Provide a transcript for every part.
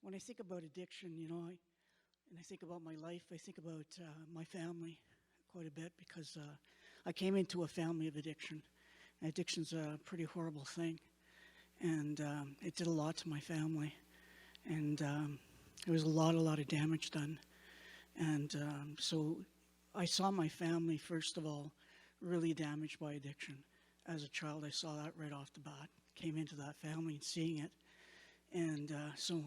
When I think about addiction, and I think about my life, I think about my family quite a bit because I came into a family of addiction. Addiction's a pretty horrible thing, and it did a lot to my family, and there was a lot of damage done. And so I saw my family, first of all, really damaged by addiction. As a child, I saw that right off the bat. Came into that family and seeing it. And so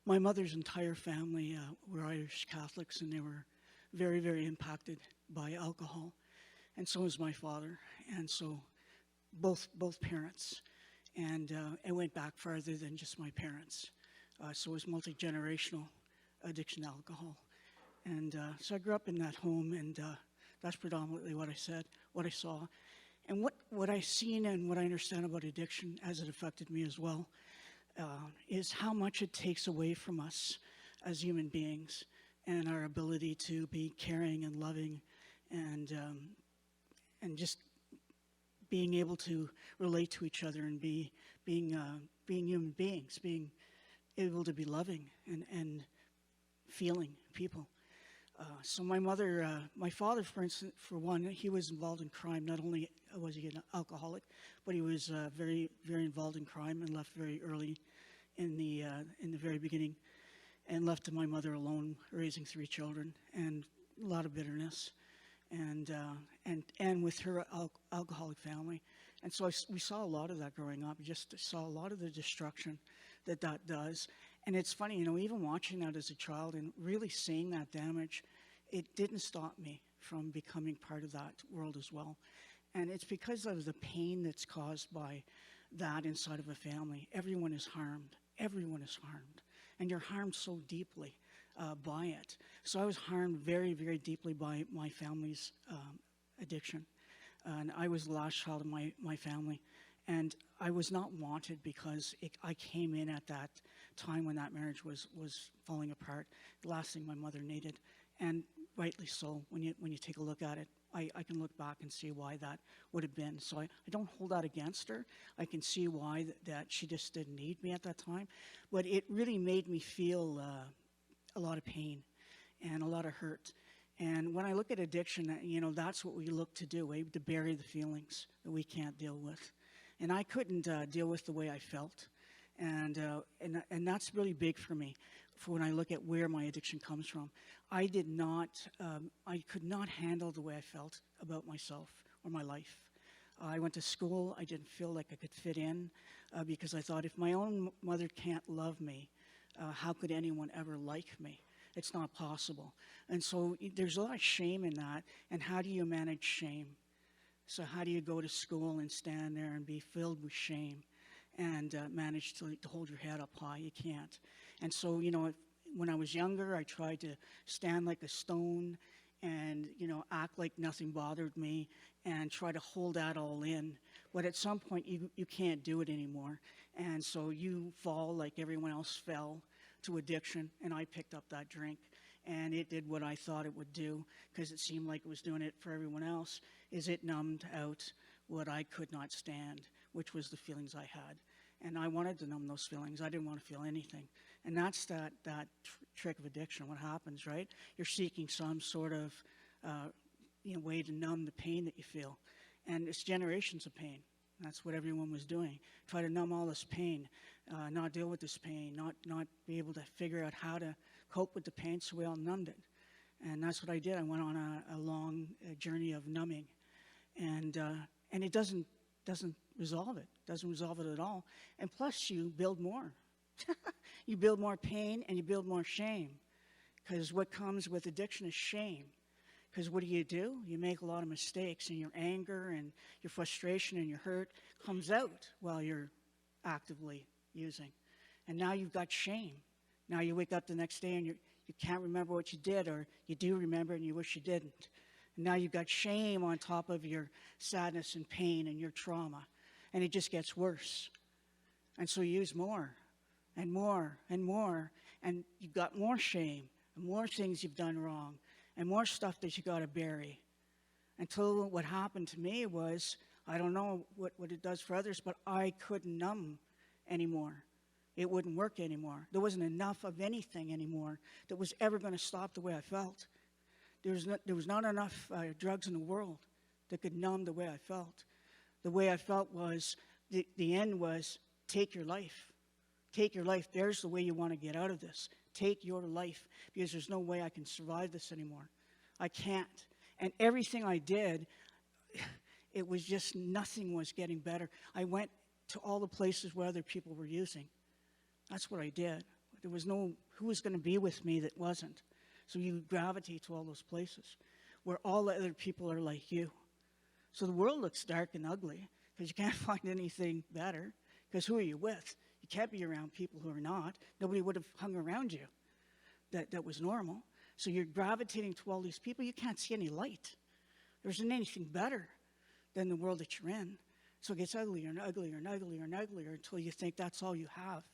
my mother's entire family were Irish Catholics, and they were very, very impacted by alcohol. And so was my father. And so both parents. And it went back farther than just my parents. So it was multi-generational addiction to alcohol. And so I grew up in that home, and that's predominantly what I saw. And what I seen and what I understand about addiction, as it affected me as well, is how much it takes away from us as human beings and our ability to be caring and loving and just being able to relate to each other and being human beings, being able to be loving and feeling people. So my father, for instance, for one, he was involved in crime. Not only was he an alcoholic, but he was very, very involved in crime and left very early in the very beginning, and left my mother alone, raising 3 children, and a lot of bitterness, and with her alcoholic family. And so we saw a lot of that growing up. We just saw a lot of the destruction that does. And it's funny, even watching that as a child and really seeing that damage, it didn't stop me from becoming part of that world as well. And it's because of the pain that's caused by that inside of a family. Everyone is harmed. Everyone is harmed. And you're harmed so deeply by it. So I was harmed very, very deeply by my family's addiction. And I was the last child of my family. And I was not wanted because I came in at that time when that marriage was falling apart, the last thing my mother needed. And rightly so, when you take a look at it, I can look back and see why that would have been. So I don't hold that against her. I can see why that she just didn't need me at that time. But it really made me feel a lot of pain and a lot of hurt. And when I look at addiction, that's what we look to do, to bury the feelings that we can't deal with. And I couldn't deal with the way I felt. And that's really big for me, for when I look at where my addiction comes from. I could not handle the way I felt about myself or my life. I went to school. I didn't feel like I could fit in because I thought, if my own mother can't love me, how could anyone ever like me? It's not possible. And so there's a lot of shame in that. And how do you manage shame? So how do you go to school and stand there and be filled with shame and manage to hold your head up high? You can't. And so, when I was younger, I tried to stand like a stone and, act like nothing bothered me and try to hold that all in. But at some point, you can't do it anymore. And so you fall like everyone else fell to addiction, and I picked up that drink. And it did what I thought it would do, because it seemed like it was doing it for everyone else, is it numbed out what I could not stand, which was the feelings I had. And I wanted to numb those feelings. I didn't want to feel anything. And that's that trick of addiction. What happens, right? You're seeking some sort of way to numb the pain that you feel. And it's generations of pain. That's what everyone was doing. Try to numb all this pain, not deal with this pain, not be able to figure out how to cope with the pain, so we all numbed it. And that's what I did. I went on a long journey of numbing. And it doesn't resolve it. Doesn't resolve it at all. And plus, you build more. You build more pain and you build more shame. Because what comes with addiction is shame. Because what do? You make a lot of mistakes, and your anger and your frustration and your hurt comes out while you're actively using. And now you've got shame. Now you wake up the next day and you can't remember what you did, or you do remember and you wish you didn't. And now you've got shame on top of your sadness and pain and your trauma. And it just gets worse. And so you use more and more and more. And you've got more shame and more things you've done wrong and more stuff that you got to bury. Until what happened to me was, I don't know what it does for others, but I couldn't numb anymore. It wouldn't work anymore. There wasn't enough of anything anymore that was ever going to stop the way I felt. There was not enough drugs in the world that could numb the way I felt. The way I felt was, the end was, take your life. Take your life. There's the way you want to get out of this. Take your life, because there's no way I can survive this anymore. I can't. And everything I did, it was just, nothing was getting better. I went to all the places where other people were using. That's what I did. There was no, who was going to be with me that wasn't? So you gravitate to all those places where all the other people are like you. So the world looks dark and ugly because you can't find anything better, because who are you with? You can't be around people who are not. Nobody would have hung around you that was normal. So you're gravitating to all these people. You can't see any light. There isn't anything better than the world that you're in. So it gets uglier and uglier and uglier and uglier until you think that's all you have.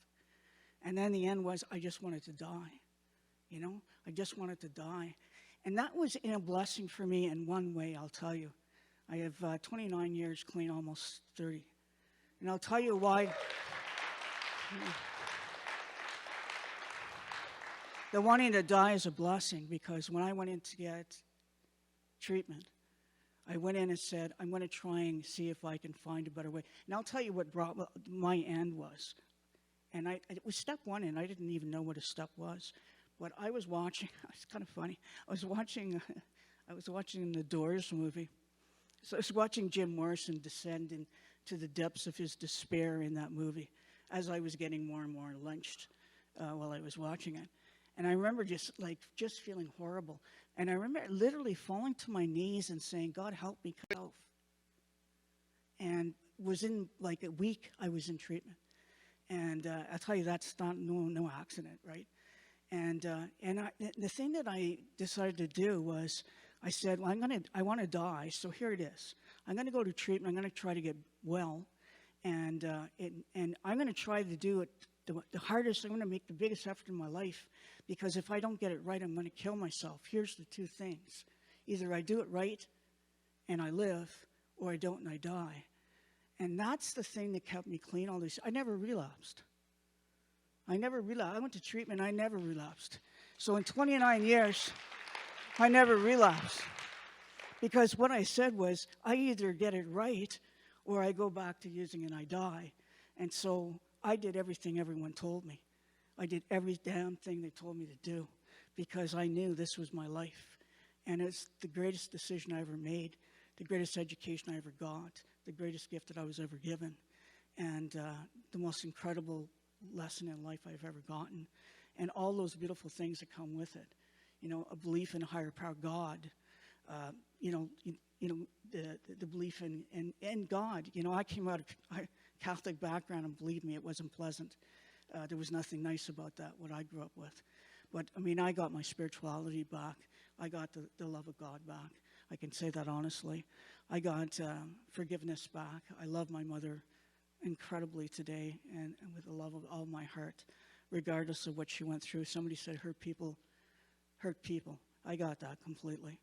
And then the end was, I just wanted to die. You know, I just wanted to die. And that was a blessing for me in one way, I'll tell you. I have 29 years clean, almost 30. And I'll tell you why. The wanting to die is a blessing, because when I went in to get treatment, I went in and said, I'm going to try and see if I can find a better way. And I'll tell you what brought my end was. And it was step one, and I didn't even know what a step was. But I was watching, it's kind of funny, I was watching the Doors movie. So I was watching Jim Morrison descend into the depths of his despair in that movie as I was getting more and more lynched while I was watching it. And I remember just feeling horrible. And I remember literally falling to my knees and saying, God, help me. And within like a week, I was in treatment. And I'll tell you, that's not no accident, right? And the thing that I decided to do was, I said, well, I want to die, so here it is. I'm going to go to treatment. I'm going to try to get well, and I'm going to try to do it the hardest. I'm going to make the biggest effort in my life, because if I don't get it right, I'm going to kill myself. Here's the two things. Either I do it right and I live, or I don't and I die. And that's the thing that kept me clean all this. I never relapsed. I went to treatment. I never relapsed. So in 29 years, I never relapsed. Because what I said was, I either get it right or I go back to using and I die. And so I did everything everyone told me. I did every damn thing they told me to do, because I knew this was my life. And it's the greatest decision I ever made, the greatest education I ever got, the greatest gift that I was ever given, and the most incredible lesson in life I've ever gotten, and all those beautiful things that come with it. You know, a belief in a higher power, God. The belief in God. You know, I came out of a Catholic background, and believe me, it wasn't pleasant. There was nothing nice about that, what I grew up with. But, I mean, I got my spirituality back. I got the love of God back. I can say that honestly. I got forgiveness back. I love my mother incredibly today, and with the love of all my heart, regardless of what she went through. Somebody said hurt people. I got that completely.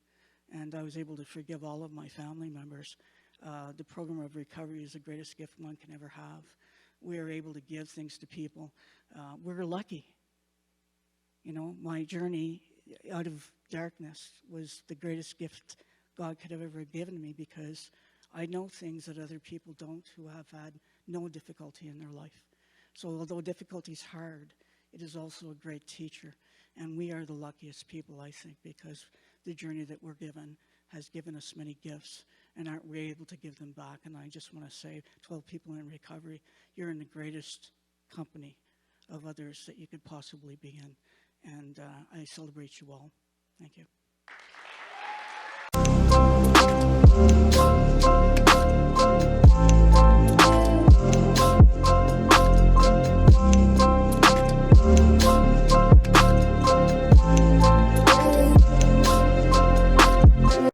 And I was able to forgive all of my family members. The program of recovery is the greatest gift one can ever have. We are able to give things to people. We're lucky. You know, my journey out of darkness was the greatest gift God could have ever given me, because I know things that other people don't, who have had no difficulty in their life. So although difficulty is hard, it is also a great teacher. And we are the luckiest people, I think, because the journey that we're given has given us many gifts, and aren't we able to give them back? And I just want to say, 12 people in recovery, you're in the greatest company of others that you could possibly be in. And I celebrate you all. Thank you.